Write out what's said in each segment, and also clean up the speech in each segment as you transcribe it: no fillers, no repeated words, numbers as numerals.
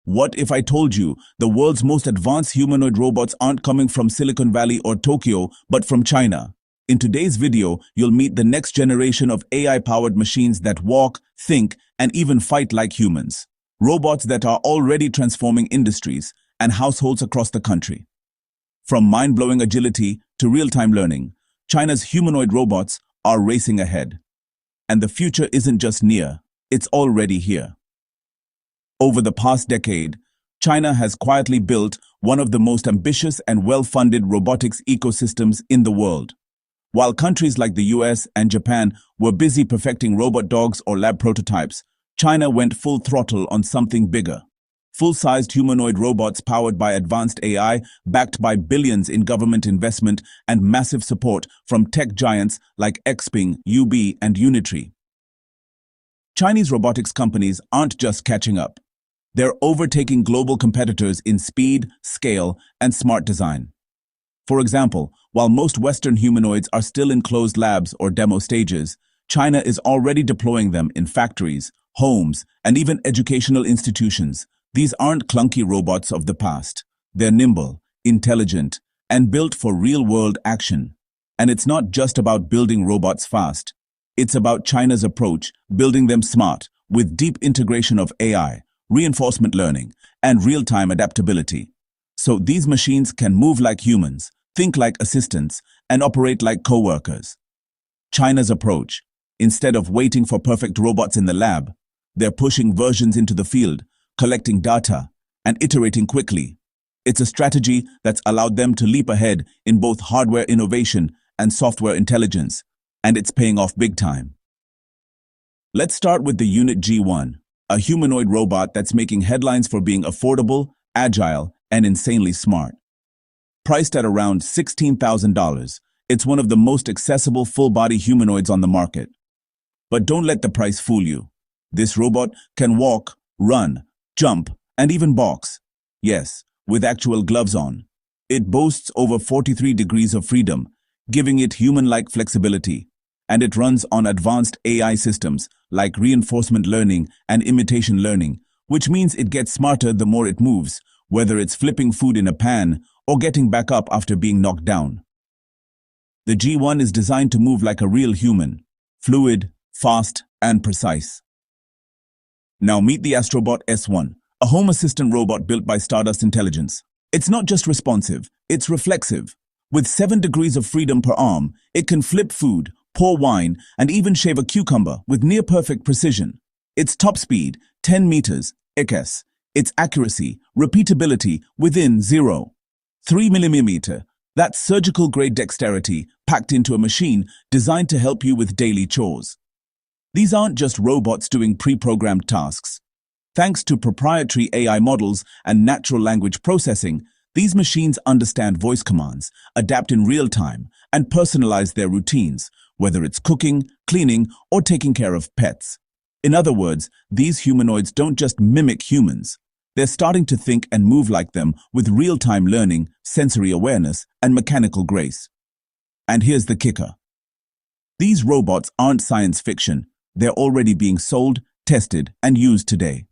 What if I told you the world's most advanced humanoid robots aren't coming from Silicon Valley or Tokyo, but from China? In today's video, you'll meet the next generation of AI-powered machines that walk, think, and even fight like humans. Robots that are already transforming industries and households across the country. From mind-blowing agility to real-time learning, China's humanoid robots are racing ahead. And the future isn't just near, it's already here. Over the past decade, China has quietly built one of the most ambitious and well-funded robotics ecosystems in the world. While countries like the US and Japan were busy perfecting robot dogs or lab prototypes, China went full throttle on something bigger. Full-sized humanoid robots powered by advanced AI, backed by billions in government investment and massive support from tech giants like Xpeng, UB, and Unitree. Chinese robotics companies aren't just catching up. They're overtaking global competitors in speed, scale, and smart design. For example, while most Western humanoids are still in closed labs or demo stages, China is already deploying them in factories, homes, and even educational institutions. These aren't clunky robots of the past. They're nimble, intelligent, and built for real-world action. And it's not just about building robots fast. It's about China's approach, building them smart, with deep integration of AI, reinforcement learning, and real-time adaptability. So these machines can move like humans, think like assistants, and operate like co-workers. China's approach, instead of waiting for perfect robots in the lab, they're pushing versions into the field, collecting data, and iterating quickly. It's a strategy that's allowed them to leap ahead in both hardware innovation and software intelligence, and it's paying off big time. Let's start with the Unit G1, a humanoid robot that's making headlines for being affordable, agile, and insanely smart. Priced at around $16,000, it's one of the most accessible full-body humanoids on the market. But don't let the price fool you. This robot can walk, run, jump, and even box. Yes, with actual gloves on. It boasts over 43 degrees of freedom, giving it human-like flexibility. And it runs on advanced AI systems like reinforcement learning and imitation learning, which means it gets smarter the more it moves, whether it's flipping food in a pan or getting back up after being knocked down. The G1 is designed to move like a real human, fluid, fast, and precise. Now meet the Astrobot S1, a home assistant robot built by Stardust Intelligence. It's not just responsive, it's reflexive. With 7 degrees of freedom per arm, it can flip food, pour wine, and even shave a cucumber with near-perfect precision. Its top speed, 10 meters, IKS. Its accuracy, repeatability, within 0.3 millimeter. That's surgical-grade dexterity packed into a machine designed to help you with daily chores. These aren't just robots doing pre-programmed tasks. Thanks to proprietary AI models and natural language processing, these machines understand voice commands, adapt in real time, and personalize their routines, whether it's cooking, cleaning, or taking care of pets. In other words, these humanoids don't just mimic humans. They're starting to think and move like them with real-time learning, sensory awareness, and mechanical grace. And here's the kicker. These robots aren't science fiction. They're already being sold, tested, and used today.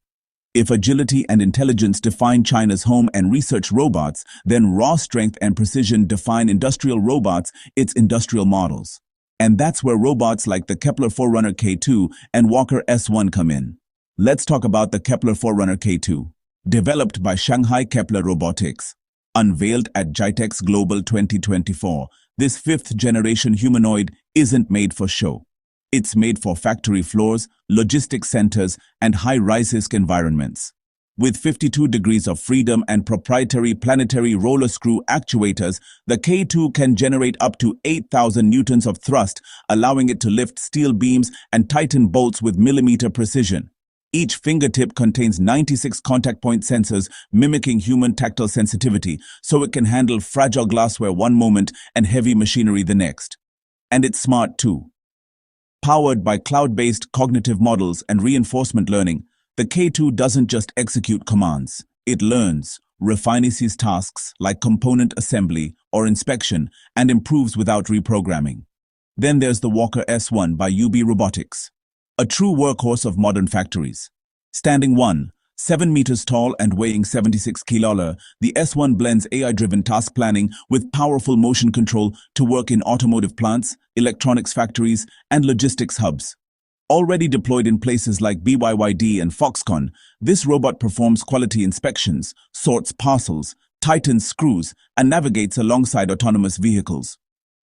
If agility and intelligence define China's home and research robots, then raw strength and precision define industrial robots, its industrial models. And that's where robots like the Kepler Forerunner K2 and Walker S1 come in. Let's talk about the Kepler Forerunner K2. Developed by Shanghai Kepler Robotics. Unveiled at GITEX Global 2024, this fifth-generation humanoid isn't made for show. It's made for factory floors, logistics centers, and high-rise environments. With 52 degrees of freedom and proprietary planetary roller screw actuators, the K2 can generate up to 8,000 newtons of thrust, allowing it to lift steel beams and tighten bolts with millimeter precision. Each fingertip contains 96 contact point sensors mimicking human tactile sensitivity, so it can handle fragile glassware one moment and heavy machinery the next. And it's smart too. Powered by cloud-based cognitive models and reinforcement learning, the K2 doesn't just execute commands. It learns, refines tasks like component assembly or inspection, and improves without reprogramming. Then there's the Walker S1 by UB Robotics, a true workhorse of modern factories. Standing 1, 7 meters tall and weighing 76 kilograms, the S1 blends AI-driven task planning with powerful motion control to work in automotive plants, electronics factories, and logistics hubs. Already deployed in places like BYD and Foxconn, this robot performs quality inspections, sorts parcels, tightens screws, and navigates alongside autonomous vehicles.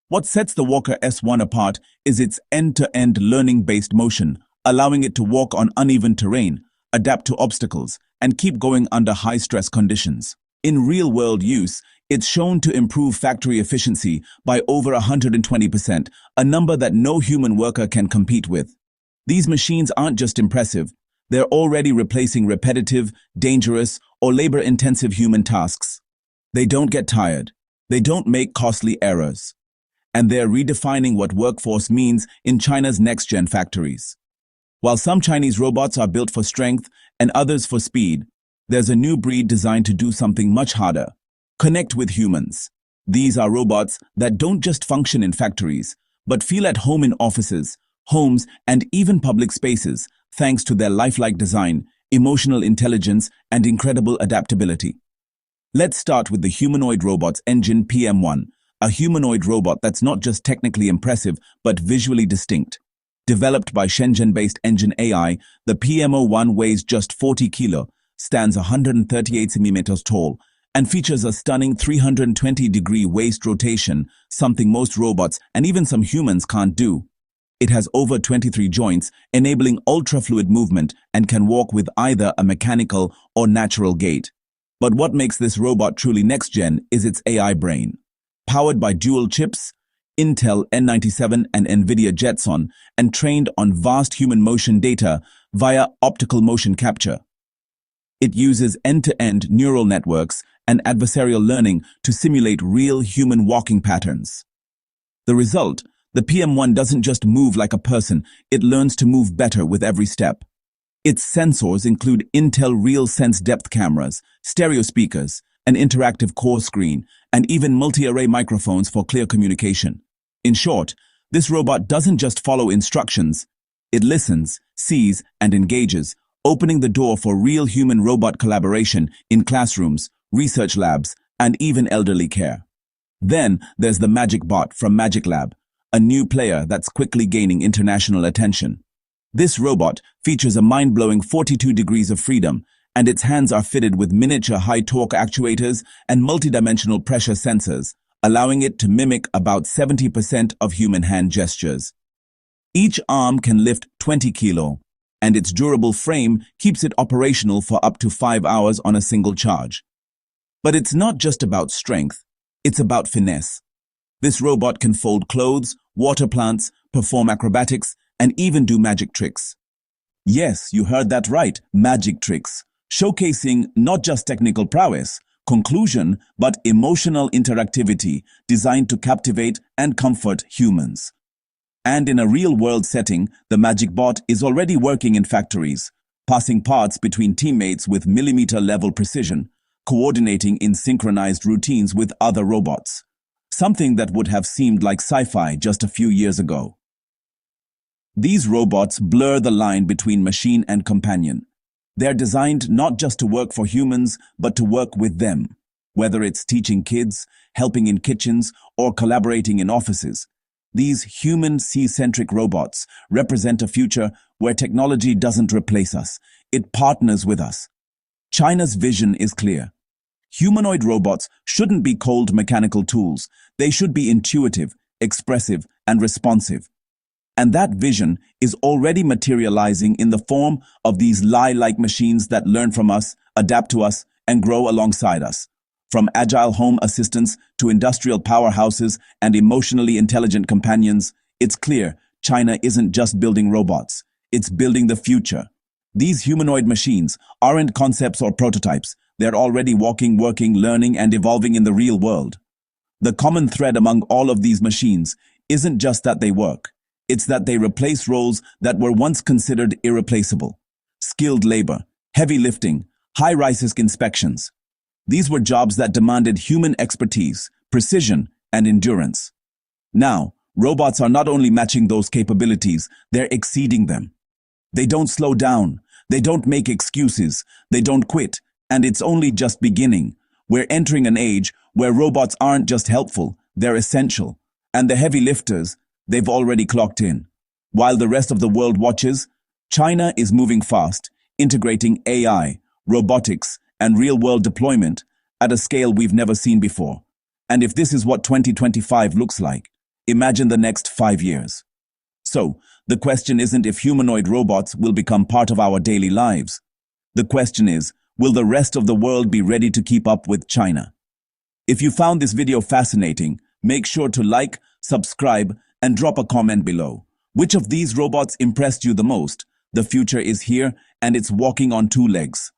What sets the Walker S1 apart is its end-to-end learning-based motion, allowing it to walk on uneven terrain, adapt to obstacles, and keep going under high-stress conditions. In real-world use, it's shown to improve factory efficiency by over 120%, a number that no human worker can compete with. These machines aren't just impressive, they're already replacing repetitive, dangerous, or labor-intensive human tasks. They don't get tired, they don't make costly errors, and they're redefining what workforce means in China's next-gen factories. While some Chinese robots are built for strength and others for speed, there's a new breed designed to do something much harder: connect with humans. These are robots that don't just function in factories, but feel at home in offices, homes, and even public spaces, thanks to their lifelike design, emotional intelligence, and incredible adaptability. Let's start with the Humanoid Robot's Engine PM1, a humanoid robot that's not just technically impressive, but visually distinct. Developed by Shenzhen-based Engine AI, the PM01 weighs just 40 kg, stands 138 centimeters tall, and features a stunning 320-degree waist rotation, something most robots and even some humans can't do. It has over 23 joints, enabling ultra-fluid movement, and can walk with either a mechanical or natural gait. But what makes this robot truly next-gen is its AI brain. Powered by dual chips, Intel N97 and NVIDIA Jetson, and trained on vast human motion data via optical motion capture. It uses end-to-end neural networks and adversarial learning to simulate real human walking patterns. The result, the PM1 doesn't just move like a person, it learns to move better with every step. Its sensors include Intel RealSense depth cameras, stereo speakers, an interactive core screen, and even multi-array microphones for clear communication. In short, this robot doesn't just follow instructions, it listens, sees, and engages, opening the door for real human-robot collaboration in classrooms, research labs, and even elderly care. Then there's the Magic Bot from Magic Lab, a new player that's quickly gaining international attention. This robot features a mind-blowing 42 degrees of freedom, and its hands are fitted with miniature high-torque actuators and multidimensional pressure sensors, allowing it to mimic about 70% of human hand gestures. Each arm can lift 20 kg, and its durable frame keeps it operational for up to 5 hours on a single charge. But it's not just about strength, it's about finesse. This robot can fold clothes, water plants, perform acrobatics, and even do magic tricks. Yes, you heard that right, magic tricks, showcasing not just technical prowess, conclusion, but emotional interactivity designed to captivate and comfort humans. And in a real-world setting, the Magic Bot is already working in factories, passing parts between teammates with millimeter-level precision, coordinating in synchronized routines with other robots. Something that would have seemed like sci-fi just a few years ago. These robots blur the line between machine and companion. They're designed not just to work for humans, but to work with them. Whether it's teaching kids, helping in kitchens, or collaborating in offices, these human C-centric robots represent a future where technology doesn't replace us, it partners with us. China's vision is clear. Humanoid robots shouldn't be cold mechanical tools. They should be intuitive, expressive, and responsive. And that vision is already materializing in the form of these Lie-like machines that learn from us, adapt to us, and grow alongside us. From agile home assistants to industrial powerhouses and emotionally intelligent companions, it's clear China isn't just building robots, it's building the future. These humanoid machines aren't concepts or prototypes. They're already walking, working, learning, and evolving in the real world. The common thread among all of these machines isn't just that they work. It's that they replace roles that were once considered irreplaceable. Skilled labor, heavy lifting, high-risk inspections. These were jobs that demanded human expertise, precision, and endurance. Now, robots are not only matching those capabilities, they're exceeding them. They don't slow down. They don't make excuses, they don't quit, and it's only just beginning. We're entering an age where robots aren't just helpful, they're essential. And the heavy lifters, they've already clocked in. While the rest of the world watches, China is moving fast, integrating AI, robotics, and real-world deployment at a scale we've never seen before. And if this is what 2025 looks like, imagine the next 5 years. So, the question isn't if humanoid robots will become part of our daily lives. The question is, will the rest of the world be ready to keep up with China? If you found this video fascinating, make sure to like, subscribe, and drop a comment below. Which of these robots impressed you the most? The future is here, and it's walking on 2 legs.